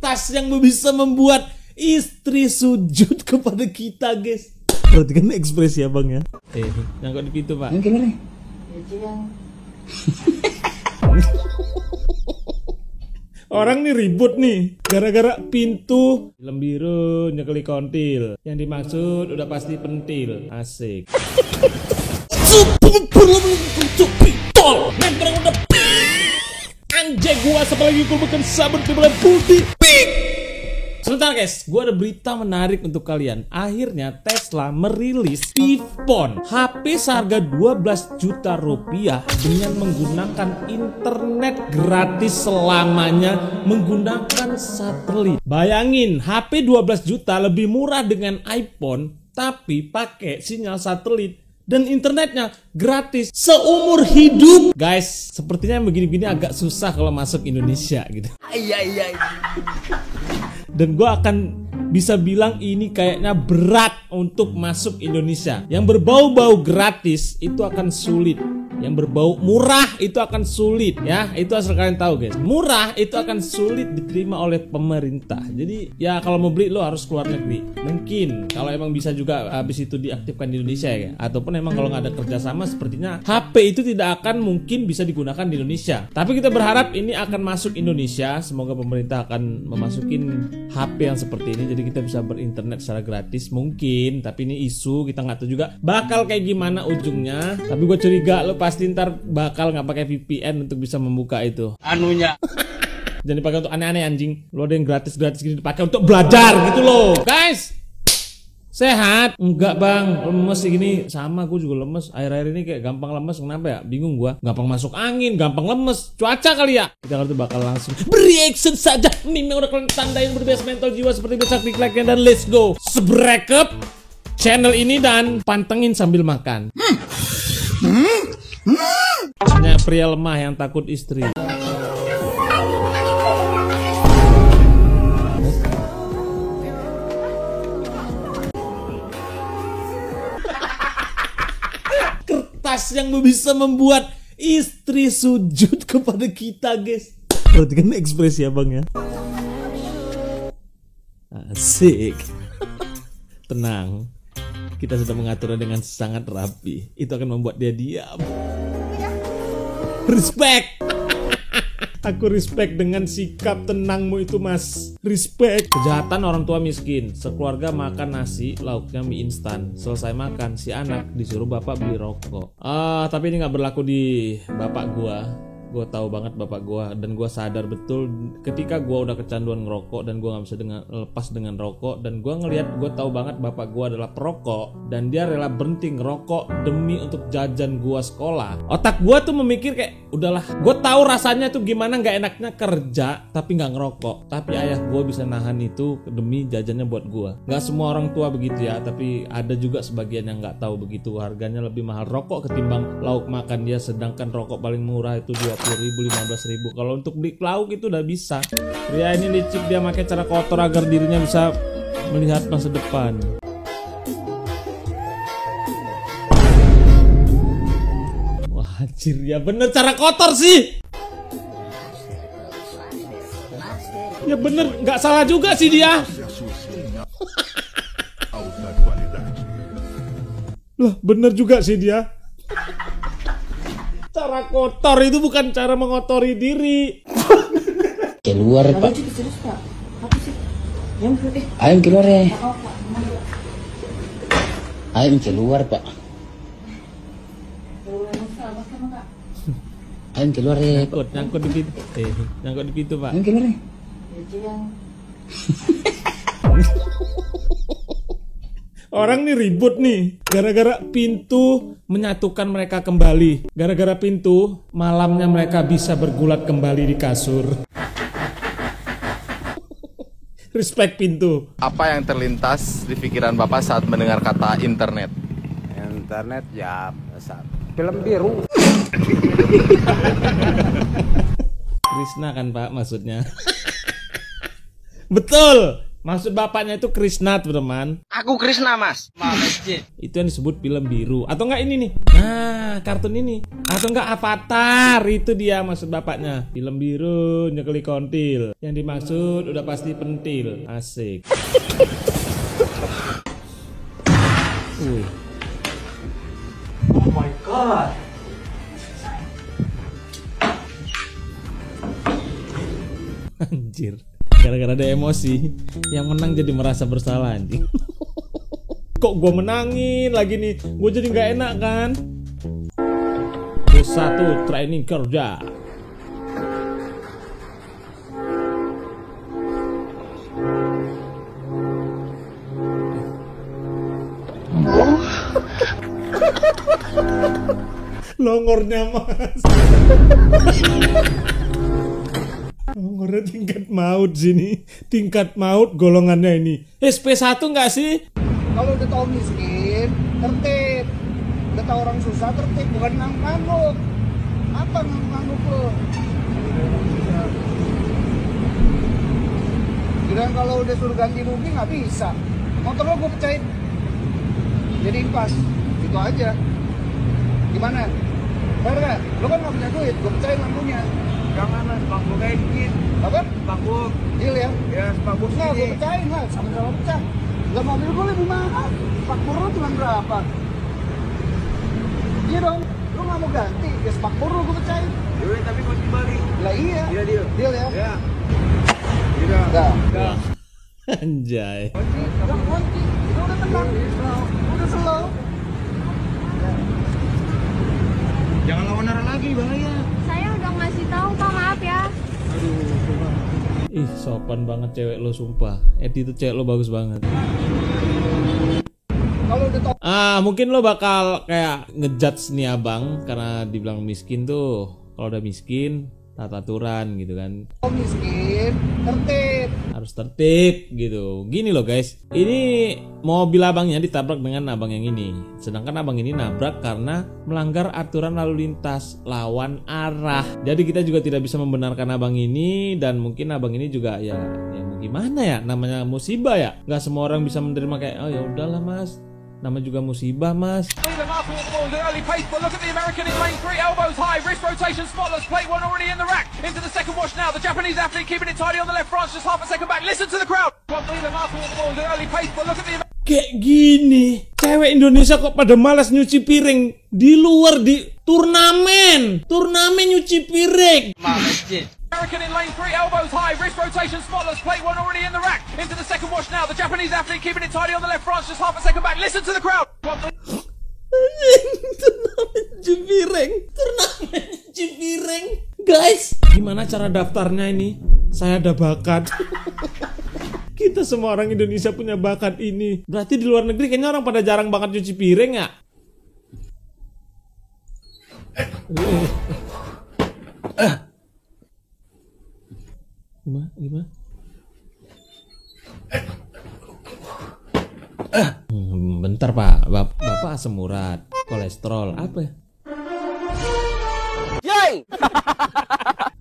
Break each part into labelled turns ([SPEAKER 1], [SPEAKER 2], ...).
[SPEAKER 1] Kertas yang bisa membuat istri sujud kepada kita, guys. Perhatikan ekspresi abang ya. Nyangkut di pintu, Pak. Orang nih ribut nih gara-gara pintu. Film biru nyekeli kontil. Yang dimaksud udah pasti pentil. Asik. Anjay, gua apalagi gua makan sabun di bulan putih. Sebentar guys, gue ada berita menarik untuk kalian. Akhirnya Tesla merilis Pivphone, HP seharga 12 juta rupiah dengan menggunakan internet gratis selamanya menggunakan satelit. Bayangin, HP 12 juta lebih murah dengan iPhone tapi pakai sinyal satelit dan internetnya gratis seumur hidup. Guys, sepertinya yang begini-begini agak susah kalau masuk Indonesia gitu. Iya. Dan gue akan bisa bilang ini kayaknya berat untuk masuk Indonesia. Yang berbau-bau gratis itu akan sulit. Yang berbau murah itu akan sulit ya. Itu asal kalian tahu guys. Murah itu akan sulit diterima oleh pemerintah. Jadi ya kalau mau beli lo harus keluar negeri. Mungkin kalau emang bisa juga habis itu diaktifkan di Indonesia ya. Ataupun emang kalau nggak ada kerjasama sepertinya HP itu tidak akan mungkin bisa digunakan di Indonesia. Tapi kita berharap ini akan masuk Indonesia. Semoga pemerintah akan memasukin HP yang seperti ini. Jadi kita bisa berinternet secara gratis mungkin. Tapi ini isu kita nggak tahu juga bakal kayak gimana ujungnya. Tapi gue curiga lo pasti ntar bakal nggak pakai VPN untuk bisa membuka itu anunya. Jangan dipakai untuk aneh-aneh anjing. Lo ada yang gratis-gratis gini dipakai untuk belajar gitu loh. Guys, sehat? Enggak bang, lemes gini. Sama gue juga lemes. Akhir-akhir ini kayak gampang lemes. Kenapa ya? Bingung gue. Gampang masuk angin, gampang lemes. Cuaca kali ya. Kita tuh bakal langsung bereaction saja. Meme yang udah kalian tandain berbias mental jiwa seperti biasa, klik like-nya dan let's go. Subscribe channel ini dan pantengin sambil makan. Hanya pria lemah yang takut istri. Kertas yang bisa membuat istri sujud kepada kita, guys. Perhatikan ekspresi abang ya. Asik. Tenang. Kita sudah mengaturnya dengan sangat rapi. Itu akan membuat dia diam. Respect. Aku respect dengan sikap tenangmu itu, mas. Respect. Kejahatan orang tua miskin. Sekeluarga makan nasi, lauknya mie instan. Selesai makan, si anak disuruh bapak beli rokok. Tapi ini gak berlaku di bapak gua. Gue tahu banget bapak gue, dan gue sadar betul ketika gue udah kecanduan ngerokok dan gue nggak bisa lepas dengan rokok, dan gue ngelihat, gue tahu banget bapak gue adalah perokok dan dia rela berhenti ngerokok demi untuk jajan gue sekolah. Otak gue tuh memikir kayak udahlah, gue tahu rasanya tuh gimana nggak enaknya kerja tapi nggak ngerokok, tapi ayah gue bisa nahan itu demi jajannya buat gue. Nggak semua orang tua begitu ya, tapi ada juga sebagian yang nggak tahu begitu. Harganya lebih mahal rokok ketimbang lauk makan dia, sedangkan rokok paling murah itu 20.000, 15.000. Kalau untuk beli lauk itu udah bisa. Pria ini licik, dia pakai cara kotor agar dirinya bisa melihat masa depan. Wah anjir, ya bener cara kotor sih. Ya bener, nggak salah juga sih dia. Lah bener juga sih dia. Cara kotor itu bukan cara mengotori diri.
[SPEAKER 2] Keluar pak. Ayam keluar ya. Ayam keluar pak. Ayam keluar ya.
[SPEAKER 1] Nyangkut di pintu. Nyangkut di pintu pak.
[SPEAKER 2] Ayam keluar ya.
[SPEAKER 1] Orang nih ribut nih gara-gara pintu menyatukan mereka kembali. Gara-gara pintu malamnya mereka bisa bergulat kembali di kasur. Respect pintu.
[SPEAKER 3] Apa yang terlintas di pikiran Bapak saat mendengar kata internet?
[SPEAKER 4] Internet ya film biru.
[SPEAKER 1] Krishna kan pak maksudnya. Betul. Maksud bapaknya itu Krishna, teman.
[SPEAKER 5] Aku Krishna, Mas.
[SPEAKER 1] Itu yang disebut film biru. Atau enggak ini nih? Nah, kartun ini. Atau enggak Avatar. Itu dia maksud bapaknya. Film biru nyekeli kontil. Yang dimaksud udah pasti pentil. Asik.
[SPEAKER 5] Oh my god.
[SPEAKER 1] Anjir. Gara-gara ada emosi, yang menang jadi merasa bersalah anjing. Kok gue menangin lagi nih? Gue jadi nggak enak kan? Satu training kerja. Longornya mas. Longornya tingkat maut sini. Tingkat maut golongannya ini. SP1 nggak sih?
[SPEAKER 6] Kalau udah tahu miskin, tertib. Udah tahu orang susah, tertib. Bukan ngangguk. Apa ngangguk lo? Kira kalau udah suruh ganti rugi nggak bisa. Motor lo gue pecahin. Jadi impas. Itu aja. Gimana? Bayar nggak? Lo kan nggak punya duit, gue pecahin lampunya.
[SPEAKER 5] Jangan, Mas. Bangkuk kayak dikit.
[SPEAKER 6] Apa?
[SPEAKER 5] Bangkuk.
[SPEAKER 6] Deal ya?
[SPEAKER 5] Ya, bangkuk
[SPEAKER 6] Nah, gue
[SPEAKER 5] sini.
[SPEAKER 6] pecahin lah, sama-sama pecah. Lah mobil gue lebih mahal. Spakbor lo cuma berapa? Iya dong, lo nggak mau ganti, ya spakbor lo gue pecahin.
[SPEAKER 5] Yaudah, tapi kunci balik.
[SPEAKER 6] Lah iya.
[SPEAKER 5] Iya, deal.
[SPEAKER 6] Deal ya?
[SPEAKER 5] Ya. Tidak.
[SPEAKER 6] Dah.
[SPEAKER 1] Anjay.
[SPEAKER 6] Udah kunci, itu udah tenang. Udah slow.
[SPEAKER 5] Jangan lawan arah lagi, bahaya.
[SPEAKER 7] Saya udah ngasih tahu Pak, maaf ya.
[SPEAKER 1] Ih, sopan banget cewek lo sumpah. Attitude cewek lo bagus banget.
[SPEAKER 6] Kalau udah tahu
[SPEAKER 1] Mungkin lo bakal kayak ngejudge nih abang karena dibilang miskin tuh. Kalau udah miskin, tata aturan gitu kan.
[SPEAKER 6] miskin, tertib.
[SPEAKER 1] Harus tertib gitu. Gini loh guys, ini mobil abangnya ditabrak dengan abang yang ini. Sedangkan abang ini nabrak karena melanggar aturan lalu lintas lawan arah. Jadi kita juga tidak bisa membenarkan abang ini. Dan mungkin abang ini juga ya gimana ya, namanya musibah ya. Gak semua orang bisa menerima kayak oh ya udahlah mas, nama juga musibah mas.
[SPEAKER 8] The early pace, but look at the American in lane 3, elbows high, wrist rotation spotless, plate one already in the rack, into the second wash now, the Japanese athlete keeping it tidy on the left, France just half a second back, listen to the crowd. The early pace, but look at the
[SPEAKER 1] Kayak gini, cewek Indonesia kok pada malas nyuci piring di luar di turnamen nyuci piring.
[SPEAKER 8] American in lane 3, elbows high, wrist rotation spotless, plate one already in the rack, into the second wash now, the Japanese athlete keeping it tidy on the left, France just half a second back, listen to the crowd.
[SPEAKER 1] Turnamen nyuci piring. Guys, gimana cara daftarnya ini? Saya ada bakat. Kita semua orang Indonesia punya bakat ini. Berarti di luar negeri kayaknya orang pada jarang banget nyuci piring ya? Gimana? Bentar pak, bapak asam urat, kolesterol, apa ya?
[SPEAKER 5] Yay!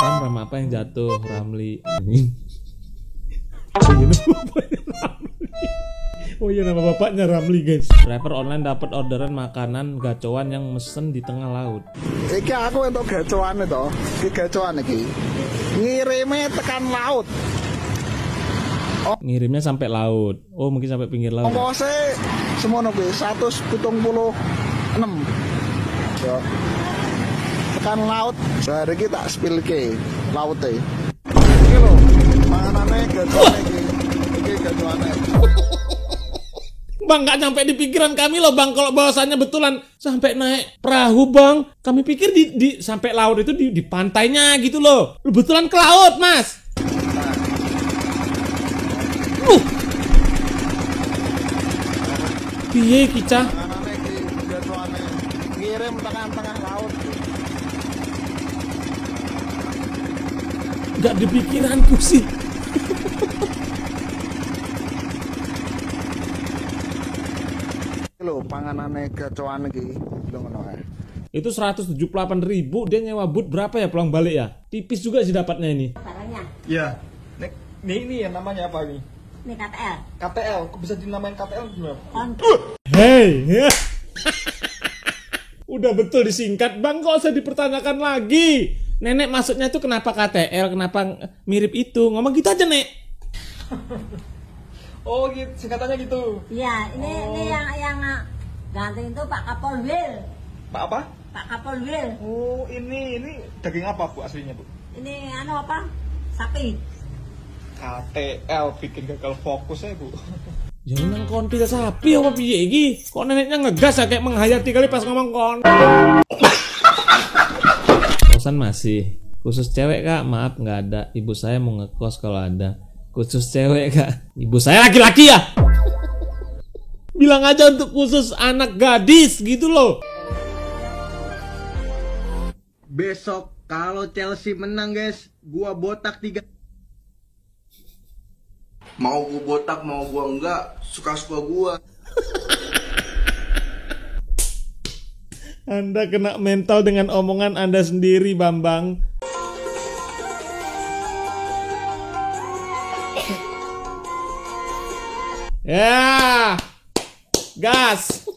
[SPEAKER 1] Ram apa yang jatuh, Ramli? Oh iya nama bapaknya Ramli guys. Driver online dapat orderan makanan gacoan yang mesen di tengah laut.
[SPEAKER 6] Iki aku untuk gacoan itu, iki gacoan iki. Ngirime tekan laut.
[SPEAKER 1] Ngirimnya sampai laut. Oh mungkin sampai pinggir laut.
[SPEAKER 6] Ongkose semono kuwi 176. Yo. Tekan laut, sehari iki tak spilke laute. Iki lho, panganane gacoan iki. Iki gacoane.
[SPEAKER 1] Bang nggak nyampe di pikiran kami loh bang, kalau bahwasannya betulan sampai naik perahu bang. Kami pikir di sampai laut itu di pantainya gitu loh. Betulan ke laut mas. Piye kicah?
[SPEAKER 6] Panganane iki gacoane. Ngirim tekan tengah laut.
[SPEAKER 1] Nggak di pikiranku sih.
[SPEAKER 6] Lho, panganane gacoan iki lho ngono ae.
[SPEAKER 1] Itu 178.000 dia nyewa boot berapa ya pulang balik ya? Tipis juga sih dapatnya ini.
[SPEAKER 5] Ya. Ini yang namanya apa ini?
[SPEAKER 9] Ini KTL.
[SPEAKER 5] KTL, kok bisa dinamain KTL gimana?
[SPEAKER 1] Hei, udah betul disingkat bang, kok usah dipertanyakan lagi. Nenek maksudnya itu kenapa KTL, kenapa mirip itu? Ngomong gitu aja nek.
[SPEAKER 5] Oh gitu, singkatannya gitu.
[SPEAKER 9] Iya, ini yang ganting itu Pak Kapolwil.
[SPEAKER 5] Pak apa?
[SPEAKER 9] Pak Kapolwil.
[SPEAKER 5] Oh ini daging apa bu aslinya bu?
[SPEAKER 9] Ini apa? Sapi.
[SPEAKER 5] KTL bikin gagal fokus ya bu.
[SPEAKER 1] Jangan nang kon pita sapi apa piye iki? Kok neneknya ngegas ya kayak menghayati kali pas ngomong kon. Kosan masih. Khusus cewek kak, maaf nggak ada. Ibu saya mau ngekos kalau ada. Khusus cewek kak. Ibu saya laki-laki ya. Bilang aja untuk khusus anak gadis gitu loh.
[SPEAKER 5] Besok kalau Chelsea menang guys, gua botak 3. Mau gua botak mau gua enggak, suka-suka gua.
[SPEAKER 1] Anda kena mental dengan omongan Anda sendiri, Bambang. Ya, gas.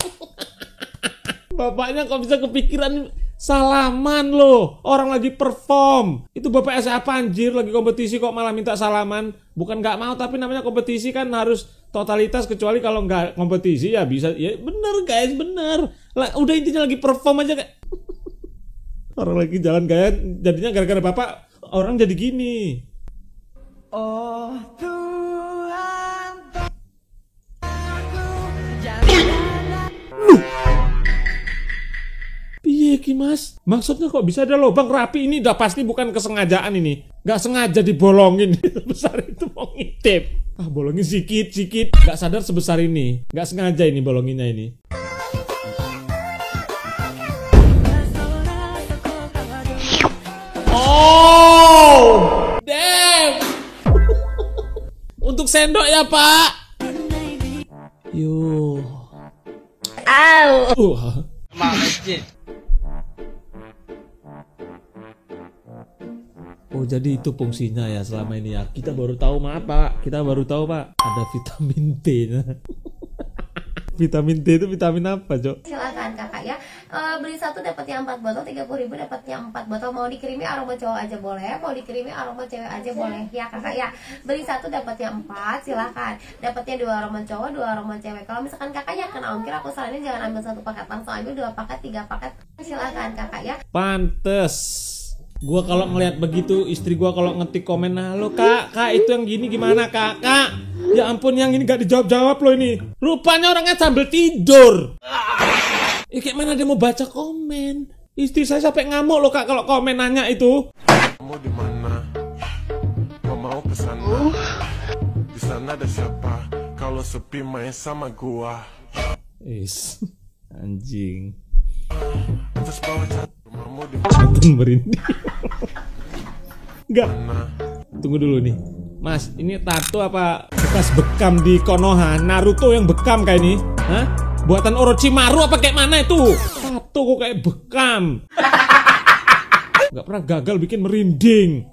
[SPEAKER 1] Bapaknya kok bisa kepikiran salaman loh. Orang lagi perform. Itu bapak saya apa anjir, lagi kompetisi kok malah minta salaman. Bukan nggak mau, tapi namanya kompetisi kan harus totalitas, kecuali kalau nggak kompetisi ya bisa. Ya bener guys, bener. Udah intinya lagi perform aja kayak. Orang lagi jalan gaya, jadinya gara-gara bapak orang jadi gini.
[SPEAKER 8] Oh Tuhan,
[SPEAKER 1] Piye ki mas? Maksudnya kok bisa ada lubang rapi ini? Udah pasti bukan kesengajaan ini. Gak sengaja dibolongin. Sebesar itu mau ngintip. Ah bolongin sikit. Gak sadar sebesar ini. Gak sengaja ini bolonginnya ini. Oh, damn. Untuk sendok ya pak. Yuh.
[SPEAKER 2] Masjid.
[SPEAKER 1] Oh jadi itu fungsinya ya selama ini ya. Kita baru tahu maaf pak. Kita baru tahu pak. Ada vitamin T-nya. Vitamin T itu vitamin apa Cok?
[SPEAKER 7] Silakan kakak ya. Beli satu dapat yang 4 botol, 30.000 dapat yang 4 botol. Mau dikirimi aroma cowok aja boleh, mau dikirimi aroma cewek aja boleh ya kakak ya. Beli satu dapat yang 4, silakan. Dapatnya 2 aroma cowok, 2 aroma cewek. Kalau misalkan kakaknya kena ongkir, aku saranin jangan ambil 1 paket, langsung ambil 2 paket, 3 paket. Silakan kakak ya.
[SPEAKER 1] Pantes. Gua kalau ngelihat begitu, istri gua kalau ngetik komen, nah lo kak itu yang gini gimana kak? Ya ampun yang ini gak dijawab-jawab lo ini. Rupanya orangnya sambil tidur. Kayak mana dia mau baca komen? Istri saya sampai ngamuk lo kak kalau komen nanya itu.
[SPEAKER 10] Mau di mana? Mau ke sana. Di sana ada siapa? Kalau sepi main sama gua.
[SPEAKER 1] Anjing.
[SPEAKER 10] Terus bawa rumahmu di
[SPEAKER 1] Jantung merinding. Enggak. Tunggu dulu nih. Mas, ini tato apa bekas bekam di Konoha? Naruto yang bekam kayak ini? Hah? Buatan Orochimaru apa kayak mana itu? Tato kok kayak bekam. Gak pernah gagal bikin merinding.